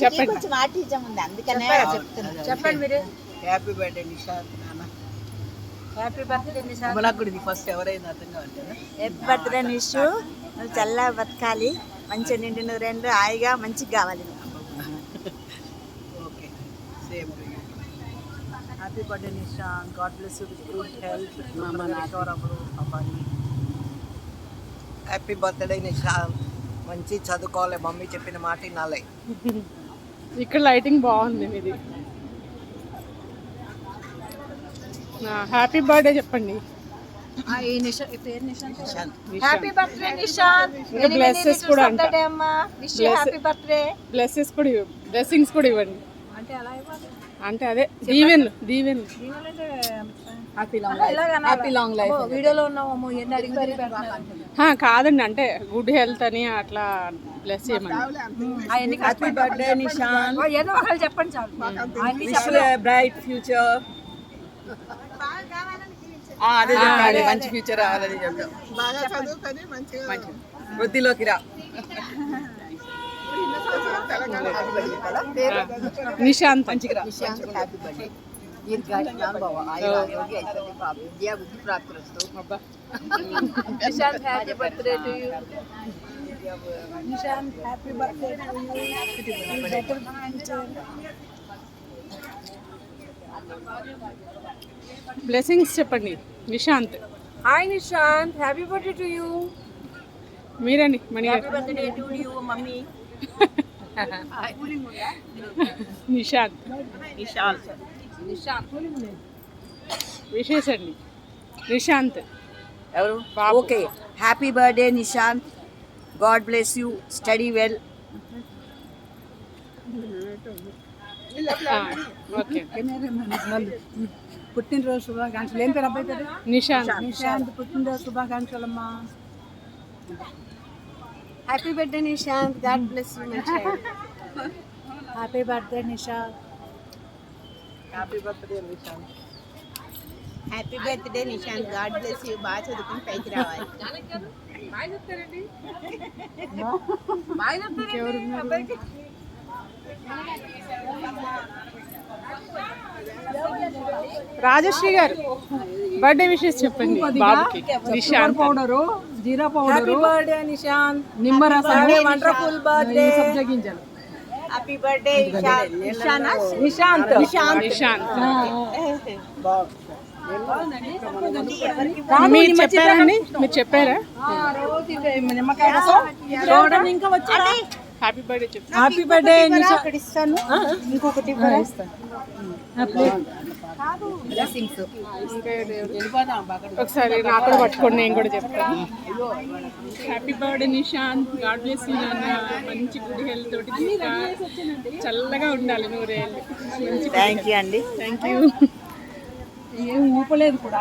చెప్పండి. చెప్పండి మీరు. హ్యాపీ బర్త్డే నిషాంత్ నాన్న. Happy birthday Nishant. అమలాకుడిది ఫస్ట్ ఎవరైనా అర్థం కావాలి కదా. హ్యాపీ బర్త్డే నిషు, నువ్వు చల్లగా బతకాలి, మంచిగా నిండి నువ్వు రెండు హాయిగా మంచిగా కావాలి. Okay same to you. Happy birthday Nishant. God bless you with good health. Happy birthday Nishant. మంచి చదువుకోవాలి, మమ్మీ చెప్పిన మాట వినాలి. ఇక్కడ లైటింగ్ బాగుంది మీది. హ్యాపీ బర్త్డే చెప్పండి. Happy birthday Nishant. ఇంకా బ్లెస్సెస్ కూడా అంట. Happy birthday. బ్లెస్సెస్ కూడా బ్లెస్సింగ్స్ కూడా ఇవ్వండి. అంటే అలా ఇవ్వాలి. అంటే అదే దీవెన్లు దీవెన్లు. Happy long life. వీడియోలో ఉన్నాము ఎన్ని అడిగి కాదండి, అంటే గుడ్ హెల్త్ అని అట్లా బ్లెస్ చేయమండి. Happy birthday Nishant. ఏదో ఒకళ్ళు చెప్పండి చాలు. Bright future. అదే చెప్పాలి, మంచి ఫ్యూచర్ రావాలని చెప్పాం. బాగా చదువుకొని మంచిగా వృద్ధిలోకి రా. నిశాంత్ మంచిగా నిశాంత్ హ్యాపీ బర్త్డే. దీర్ఘాయుష్మాన్ ఆయురారోగ్య ఐశ్వర్య విద్యా బుద్ధి ప్రాప్తిరస్తు. Nishant happy birthday to you. Nishant happy birthday to you. Blessings చెప్పండి Nishant. Hi Nishant, happy birthday to you. మీరండి Mani garu. Happy birthday to you mummy. Nishant విశేషండి. నిశాంత్ ఎవరు? Okay, happy birthday Nishant. God bless you, study well. Okay. పుట్టినరోజు శుభాకాంక్షలు. ఏం పేరు అబ్బాయి పేరు? నిశాంత్. నిశాంత్ పుట్టినరోజు శుభాకాంక్షలమ్మా. Happy birthday Nishant. God bless you. Happy birthday Nishant. Happy birthday Nishant. Happy birthday Nishant. God bless you, బాగా చదువుకుని పైకి రావాలి. రాజశ్రీ గారు బర్త్డే విషెస్ చెప్పండి బాబుకి. నిశాంత్ పౌడరు, జీరా పౌడరు. బర్త్డే నిశాంత్. నిమ్మరసం. Wonderful birthday. సబ్జా గింజలు. Happy birthday Nishant. నిశాంత్. మీరు చెప్పారండి, మీరు చెప్పారా? నిమ్మకాయ రసం. ఇంకా వచ్చా? హ్యాపీ బర్త్డే చెప్పు. హ్యాపీ బర్త్డే అక్కడ ఇస్తాను, ఇంకొకటి ఇస్తాను. ఒకసారి నాకు కూడా పట్టుకోండి, నేను కూడా చెప్తాను. Happy birthday Nishant. God bless you నాన్న. మంచి గుడ్ హెల్త్ తోటి చల్లగా ఉండాలి 100 ఏళ్ళు. థ్యాంక్ యూ అండి. Thank you. ఏం ఊపలేదు కూడా.